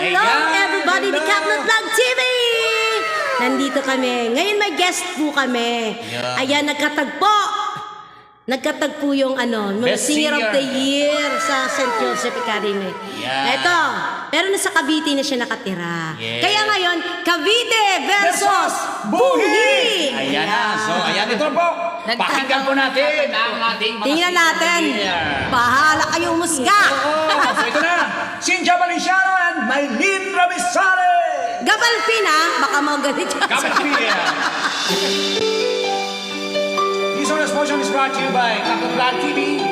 Hello everybody, the Caplot Vlog TV! Nandito kami. Ngayon may guest po kami. Ayan, nagkatagpo yung mga Singer of the Year sa St. Joseph Academy. Ito, pero nasa Cavite na siya nakatira. Kaya ngayon, Cavite versus Buhi! Ayan na. So, ayan ito po. Pakinggan po natin ang ating mga Tingnan natin. Bahala kayo umusga. So, ito na. Cynthia Valenciano and Maylene Ravisales. Gabalpina, baka magalit ka. Gabalpina. This one portion is brought to you by Caplot Vlog TV.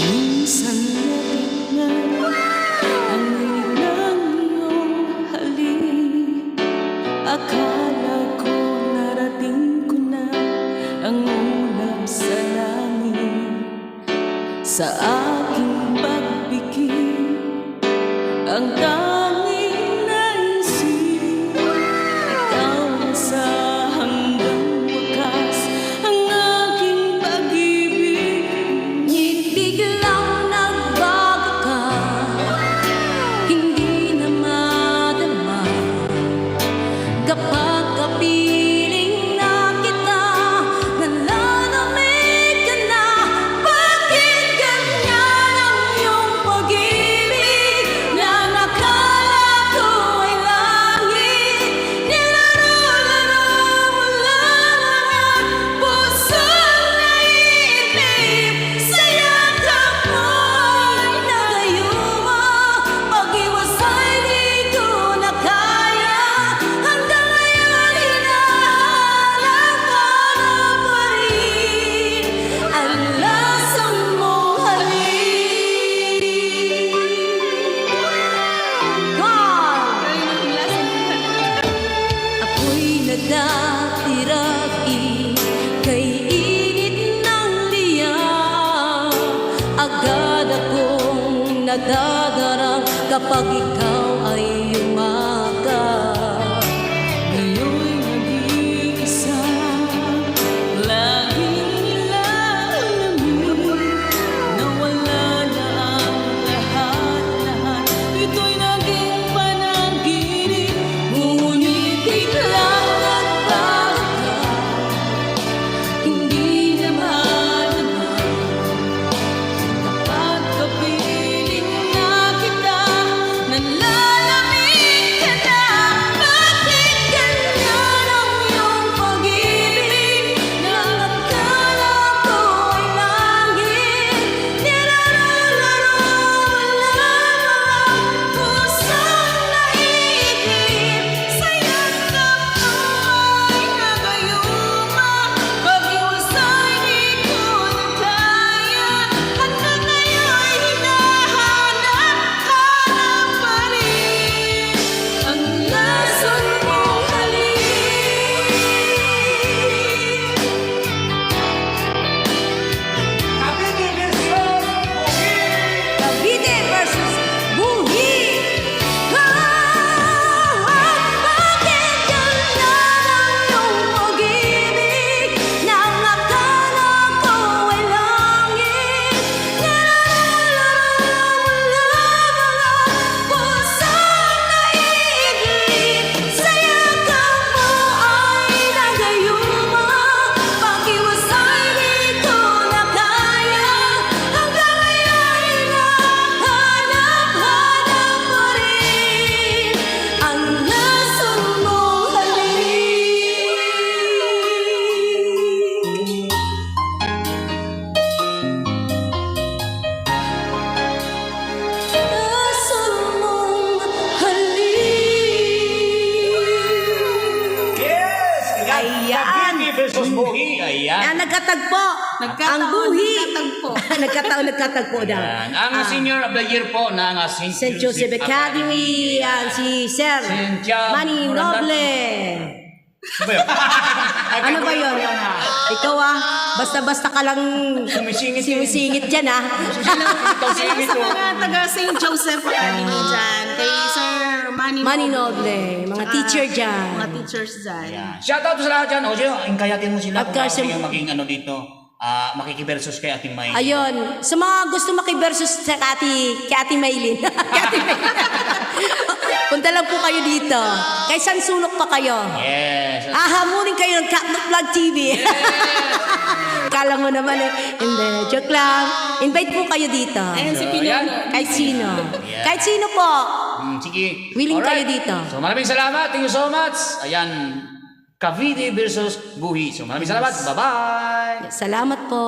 Minsan natignan ang ng iyong halik. Akala ko narating ko na ang ulap sa langit. Sa aking pagbigil, ang tanging naisip, ikaw sa hanggang wakas ang aking pag-ibig. Biglang nagbago ka, hindi na madama. Kapag kapiling na kita, nalalamig ka na. Bakit ganyan ang iyong pag-ibig? Na nakala ko ay langit. Nilalaro mo lang ang pusong naiinip. Sa yakap mo'y nagayuma. Pag-iwasay di ko na kaya. Hanggang ngayon hinahanap ka na pa rin ang lasang mong halik. Ako'y nagdatiragi kay init ng liyaw. Agad akong nadadarang kapag ikaw ay umaga. Ngayon nag-iisa, laging nilalamin na wala na ang lahat-lahat. Ito'y naging panaginip, Ngunit biglang nagbago ka, hindi na madama. kapag kapiling na kita, nalalamig ka na. Bakit ganyan ang iyong pag-ibig? Na akala ko ay langit. Nilalaro mo lang ang pusong naiinip. Sa yakap mo'y Nagayuma, pag-iwasay di ko na kaya. Hanggang ngayon hinahanap ka na pa rin ang lasang mong halik. Cavite versus Buhi. Cavite versus Buhi. Bakit ganyan ang iyong pag-ibig? Na akala ko ay langit. Nilalaro mo lang ang pusong naiinip. Sa yakap mo ay nagayuma. Pag-iwasay di ko na kaya. Hanggang ngayon hinahanap-hanap pa rin ang lasang mong halik. Lasang mong halik. Yes! Ayan. Cavite versus Buhi. Ayan. Nagkatagpo. Ang Buhi. Nagkatagpo daw. Ayan. Ang Senior of the Year po ng St. Joseph Academy. Yan, si Sir Cynthia Manny Morandal. Noble. Ano ba yun? Ano ba yun? Ikaw basta-basta ka lang sumisingit dyan Singit Sa ko. mga taga St. Joseph Academy dyan, kay Sir Manny Noble, mga teacher dyan. Mga teachers dyan. Yan. Shoutout sa lahat dyan. O, Gio, ingkayatin mo sila Of kung course, yung maging ano dito, makikiversus kay Ating May. Ayun, sa mga gusto makiversus sa kay Ate Maylin. Kay Ate Maylin. Punta lang po kayo dito. Kay San Sulok pa kayo. Yes. Hamunin kayo ng Catnap Vlog TV. Kala mo naman hindi, joke lang. Invite po kayo dito. Ayan si So, Pinuno. yan. Kahit sino. Yeah. Kahit sino po. Sige. Willing Alright. kayo dito. So maraming salamat. Thank you so much. Ayan. Cavite versus Buhi. So maraming salamat. Bye-bye. Salamat po.